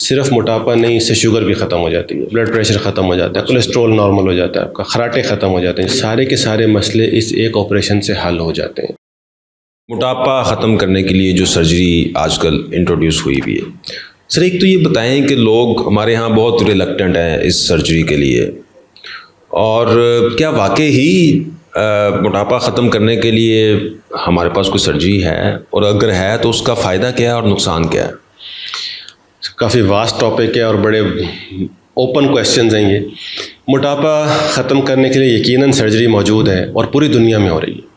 सिर्फ मोटापा नहीं, इससे शुगर भी ख़त्म हो जाती है, ब्लड प्रेशर ख़त्म हो जाता है, कोलेस्ट्रॉल नॉर्मल हो जाता है आपका, खराटे ख़त्म हो जाते हैं। सारे के सारे मसले इस एक ऑपरेशन से हल हो जाते हैं। मोटापा ख़त्म करने के लिए जो सर्जरी आजकल इंट्रोड्यूस हुई हुई है, सर एक तो ये बताएं कि लोग हमारे यहाँ बहुत रिलक्टेंट हैं इस सर्जरी के लिए, और क्या वाकई ही मोटापा ख़त्म करने के लिए हमारे पास कोई सर्जरी है, और अगर है तो उसका फ़ायदा क्या है और नुकसान क्या है? काफ़ी वास्ट टॉपिक है और बड़े ओपन क्वेश्चंस हैं ये। मोटापा ख़त्म करने के लिए यकीनन सर्जरी मौजूद है और पूरी दुनिया में हो रही है।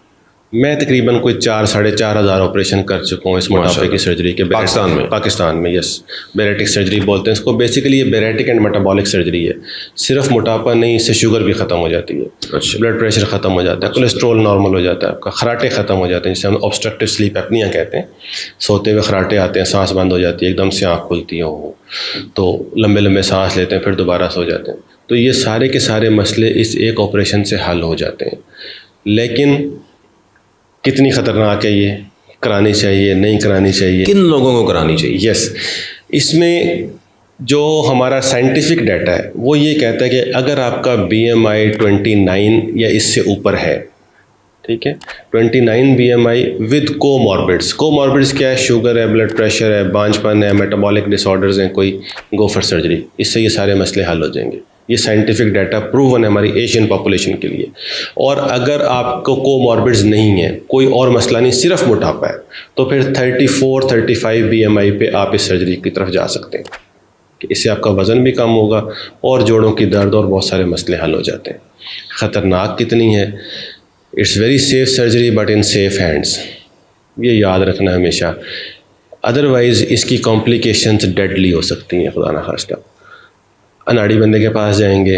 मैं तकरीबन कोई 4-4.5 ऑपरेशन कर चुका हूँ इस मोटापे की सर्जरी के। पाकिस्तान में यस, बैरेटिक सर्जरी बोलते हैं इसको। बेसिकली ये बैरेटिक एंड मेटाबॉलिक सर्जरी है। सिर्फ मोटापा नहीं, इससे शुगर भी ख़त्म हो जाती है, अच्छा, ब्लड प्रेशर ख़त्म हो जाता है, कोलेस्ट्रॉल नॉर्मल हो जाता है आपका, खराटे ख़त्म हो जाते हैं, जिसे हम ऑब्स्ट्रक्टिव स्लीप एपनिया कहते हैं। सोते हुए खराटे आते हैं, सांस बंद हो जाती है, एकदम से आँख खुलती है वो, तो लंबे लंबे सांस लेते हैं, फिर दोबारा सो जाते हैं। तो ये सारे के सारे मसले इस एक ऑपरेशन से हल हो जाते हैं। लेकिन कितनी ख़तरनाक है ये, करानी चाहिए नहीं करानी चाहिए, किन लोगों को करानी चाहिए? यस, इसमें जो हमारा साइंटिफिक डाटा है वो ये कहता है कि अगर आपका BMI 29 या इससे ऊपर है, ठीक है, 29 BMI विद कोमॉर्बिड्स क्या है? शुगर है, ब्लड प्रेशर है, बांझपन है, मेटाबॉलिक डिसऑर्डर्स हैं कोई, गो फॉर सर्जरी। इससे ये सारे मसले हल हो जाएंगे। ये साइंटिफिक डाटा प्रूवन है हमारी एशियन पॉपुलेशन के लिए। और अगर आपको कोमॉर्बिड्स नहीं है, कोई और मसला नहीं, सिर्फ मोटापा है, तो फिर 34-35 BMI पे आप इस सर्जरी की तरफ जा सकते हैं कि इससे आपका वज़न भी कम होगा और जोड़ों की दर्द और बहुत सारे मसले हल हो जाते हैं। ख़तरनाक कितनी है? It's very safe surgery but in safe hands, ये याद रखना हमेशा। अदरवाइज़ इसकी कॉम्प्लिकेशंस डेडली हो सकती हैं, खुदा ना खास्ता। अनाड़ी बंदे के पास जाएंगे,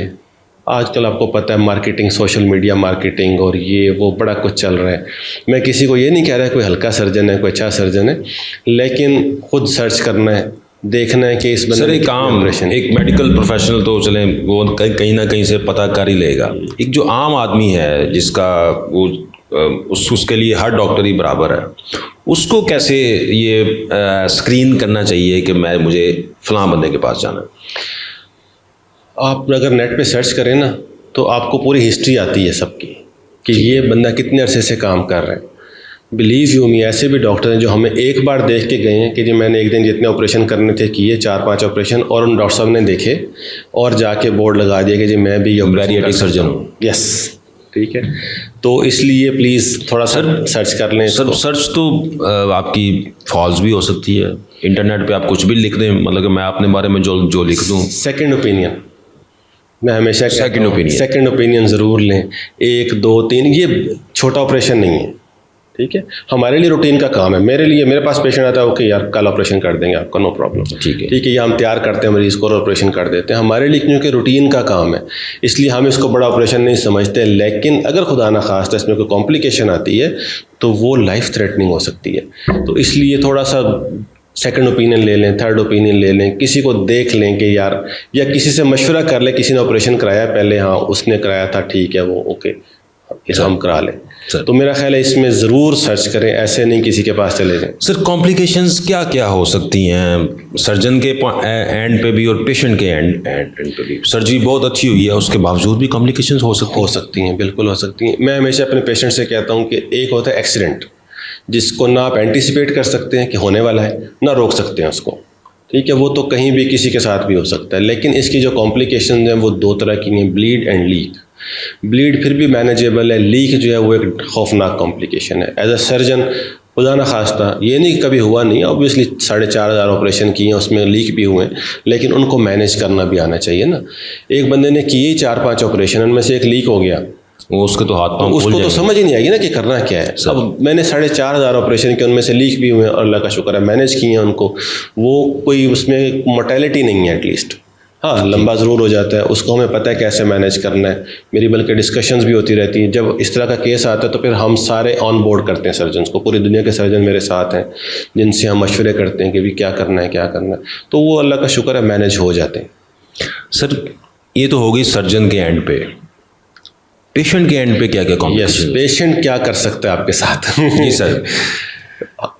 आजकल आपको पता है मार्केटिंग, सोशल मीडिया मार्केटिंग और ये वो बड़ा कुछ चल रहा है। मैं किसी को ये नहीं कह रहा कोई हल्का सर्जन है, कोई अच्छा सर्जन है, लेकिन खुद सर्च करना है, देखना है कि इस बंदे सर एक मेडिकल प्रोफेशनल तो चले वो कहीं ना कहीं से पता कर ही लेगा। एक जो आम आदमी है जिसका वो उसके लिए हर डॉक्टर ही बराबर है, उसको कैसे ये स्क्रीन करना चाहिए कि मुझे फ़लाँ बंदे के पास जाना है? आप अगर नेट पे सर्च करें ना तो आपको पूरी हिस्ट्री आती है सबकी कि ये बंदा कितने अरसे से काम कर रहा है। बिलीव यू मी, ऐसे भी डॉक्टर हैं जो हमें एक बार देख के गए हैं कि जी मैंने एक दिन जितने ऑपरेशन करने थे किए, 4-5 ऑपरेशन, और उन डॉक्टर साहब ने देखे और जाके बोर्ड लगा दिया कि जी मैं भी बैरिएट्रिक सर्जन हूँ। यस, ठीक है। तो इसलिए प्लीज़ थोड़ा सर्च कर लें। सर सर्च तो आपकी फॉल्स भी हो सकती है। इंटरनेट पे आप कुछ भी लिख दें, मतलब कि मैं अपने बारे में जो लिख दूँ। सेकंड ओपिनियन, मैं हमेशा सेकंड ओपिनियन ज़रूर लें। 1, 2, 3, ये छोटा ऑपरेशन नहीं है, ठीक है। हमारे लिए रूटीन का काम है। मेरे पास पेशेंट आता है, ओके यार कल ऑपरेशन कर देंगे आपका, नो प्रॉब्लम, ठीक है, ये हम तैयार करते हैं मरीज़ को और ऑपरेशन कर देते हैं। हमारे लिए क्योंकि रूटीन का काम है इसलिए हम इसको बड़ा ऑपरेशन नहीं समझते। लेकिन अगर खुदा ना खास्ता इसमें कोई कॉम्प्लिकेशन आती है तो वो लाइफ थ्रेटनिंग हो सकती है। तो इसलिए थोड़ा सा सेकंड ओपिनियन ले लें, थर्ड ओपिनियन ले लें, किसी को देख लें कि यार, या किसी से मशवरा कर लें, किसी ने ऑपरेशन कराया पहले, हाँ उसने कराया था, ठीक है वो ओके, इसे हम करा लें। तो मेरा ख्याल है इसमें ज़रूर सर्च करें, ऐसे नहीं किसी के पास चले जाएं। सर कॉम्प्लिकेशंस क्या क्या हो सकती हैं सर्जन के एंड पे भी और पेशेंट के एंड पे भी? सर्जरी बहुत अच्छी हुई है उसके बावजूद भी कॉम्प्लिकेशंस हो सकती हैं? बिल्कुल हो सकती हैं। मैं हमेशा अपने पेशेंट से कहता हूँ कि एक होता है एक्सीडेंट, जिसको ना आप एंटिसिपेट कर सकते हैं कि होने वाला है, ना रोक सकते हैं उसको, ठीक है, वो तो कहीं भी किसी के साथ भी हो सकता है। लेकिन इसकी जो कॉम्प्लिकेशन हैं वो 2 तरह की हैं, ब्लीड एंड लीक। ब्लीड फिर भी मैनेजेबल है, लीक जो है वो एक खौफनाक कॉम्प्लिकेशन है। एज अ सर्जन खुदा न खास्ता, ये नहीं कभी हुआ नहीं, ऑब्वियसली 4,500 ऑपरेशन किए हैं, उसमें लीक भी हुए, लेकिन उनको मैनेज करना भी आना चाहिए ना। एक बंदे ने किए 4-5 ऑपरेशन, उनमें से एक लीक हो गया, वो उसके तो हाथ पांव, उसको तो समझ ही नहीं आएगी ना कि करना क्या है। अब मैंने 4,500 ऑपरेशन किए, उनमें से लीक भी हुए, अल्लाह का शुक्र है मैनेज किए हैं उनको। वो कोई उसमें मोर्टेलिटी नहीं है एटलीस्ट, हाँ लंबा ज़रूर हो जाता है, उसको हमें पता है कैसे मैनेज करना है। मेरी बल्कि डिस्कशंस भी होती रहती हैं। जब इस तरह का केस आता है तो फिर हम सारे ऑन बोर्ड करते हैं सर्जन्स को, पूरी दुनिया के सर्जन मेरे साथ हैं जिनसे हम मशवरे करते हैं कि भी क्या करना है, तो वो अल्लाह का शुक्र है मैनेज हो जाते हैं। सर ये तो हो गई सर्जन के एंड पे, पेशेंट के एंड पे क्या क्या कॉम्प्लिकेशन? पेशेंट क्या कर सकता है आपके साथ? जी सर,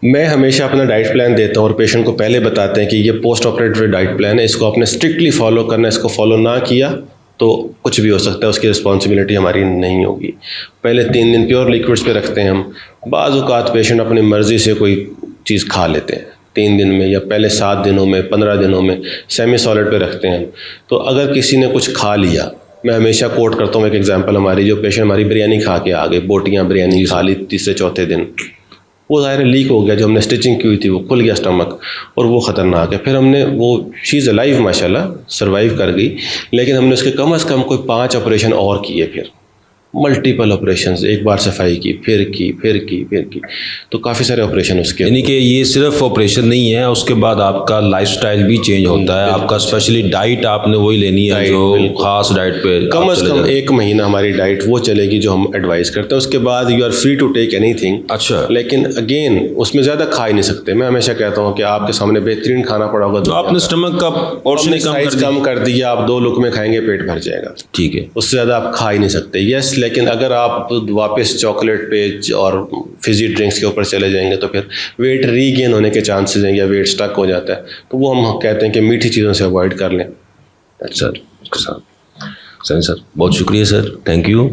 मैं हमेशा अपना डाइट प्लान देता हूँ और पेशेंट को पहले बताते हैं कि ये पोस्ट ऑपरेटिव डाइट प्लान है, इसको आपने स्ट्रिक्टली फॉलो करना है, इसको फॉलो ना किया तो कुछ भी हो सकता है, उसकी रिस्पॉन्सिबिलिटी हमारी नहीं होगी। पहले 3 दिन प्योर लिक्विड्स पे रखते हैं हम। बाज़ औक़ात पेशेंट अपनी मर्ज़ी से कोई चीज़ खा लेते हैं 3 दिन में, या पहले 7 दिनों में, 15 दिनों में सेमी सॉलिड पे रखते हैं हम। तो अगर किसी ने कुछ खा लिया, मैं हमेशा कोट करता हूँ एक एग्जांपल हमारी, जो पेशेंट हमारी बिरयानी खा के आ गए, बोटियाँ बिरयानी खा ली तीसरे चौथे दिन, वो ज़ाहिर लीक हो गया, जो हमने स्टिचिंग की हुई थी वो खुल गया स्टमक, और वो ख़तरनाक है। फिर हमने वो शीज़ अलाइव माशाल्लाह सर्वाइव कर गई, लेकिन हमने उसके कम से कम कोई 5 ऑपरेशन और किए, फिर मल्टीपल ऑपरेशंस, एक बार सफाई की, फिर की, तो काफ़ी सारे ऑपरेशन उसके। यानी कि ये सिर्फ ऑपरेशन नहीं है, उसके बाद आपका लाइफस्टाइल भी चेंज होता है, आपका स्पेशली डाइट आपने वही लेनी है जो खास डाइट पे कम से कम 1 महीना हमारी डाइट वो चलेगी जो हम एडवाइस करते हैं। उसके बाद you are free to take anything. अच्छा, लेकिन अगेन उसमें ज़्यादा खा ही नहीं सकते। मैं हमेशा कहता हूँ कि आपके सामने बेहतरीन खाना पड़ा होगा, तो आपने स्टमक का पोर्शन कम कर दिया, आप 2 लुकमे खाएंगे, पेट भर जाएगा, ठीक है, उससे ज़्यादा आप खा ही नहीं सकते। यस, लेकिन अगर आप वापस चॉकलेट पे और फिजी ड्रिंक्स के ऊपर चले जाएंगे तो फिर वेट रीगेन होने के चांसेस हैं, या वेट स्टक हो जाता है। तो वो हम कहते हैं कि मीठी चीज़ों से अवॉइड कर लें। सर, बहुत शुक्रिया सर, थैंक यू।